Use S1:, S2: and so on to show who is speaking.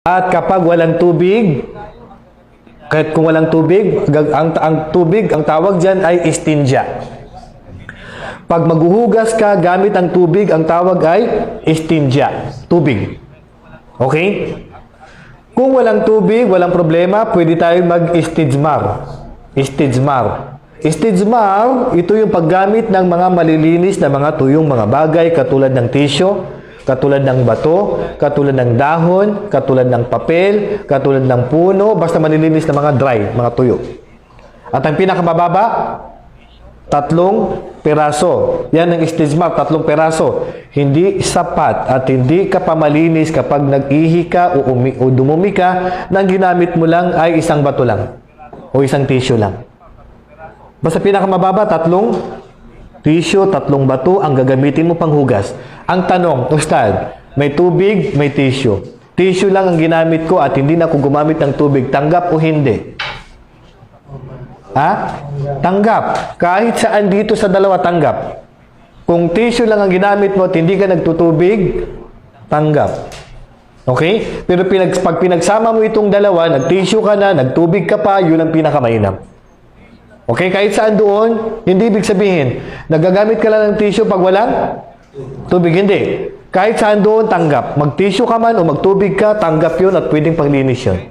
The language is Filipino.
S1: At kapag walang tubig, kahit kung walang tubig, ang tubig, ang tawag dyan ay istinja. Pag maghuhugas ka gamit ang tubig, ang tawag ay istinja. Tubig. Okay? Kung walang tubig, walang problema, pwede tayong mag-istijmar. Istijmar. Istijmar, ito yung paggamit ng mga malilinis na mga tuyong mga bagay katulad ng tissue, katulad ng bato, katulad ng dahon, katulad ng papel, katulad ng puno, basta malilinis na mga dry, mga tuyo. At ang pinakamababa, 3 piraso. Yan ang istijmar, 3 piraso. Hindi sapat at hindi ka pamalinis kapag nag-ihi ka o dumumi ka na ginamit mo lang ay isang bato lang o isang tissue lang. Basta pinakamababa, 3 tissue, 3 bato ang gagamitin mo panghugas. Ang tanong, Ustad, may tubig, may tissue. Tissue lang ang ginamit ko at hindi na ako gumamit ng tubig. Tanggap o hindi? Ha? Tanggap. Kahit saan dito sa dalawa, tanggap. Kung tissue lang ang ginamit mo at hindi ka nagtutubig, tanggap. Okay? Pero pag pinagsama mo itong dalawa, nag-tissue ka na, nagtubig ka pa, yun ang pinakamainam. Okay? Kahit saan doon, hindi ibig sabihin, nagagamit ka lang ng tissue pag walang tubig. Hindi. Kahit saan doon, tanggap. Mag-tissue ka man o magtubig ka, tanggap yun at pwedeng panglinis yun.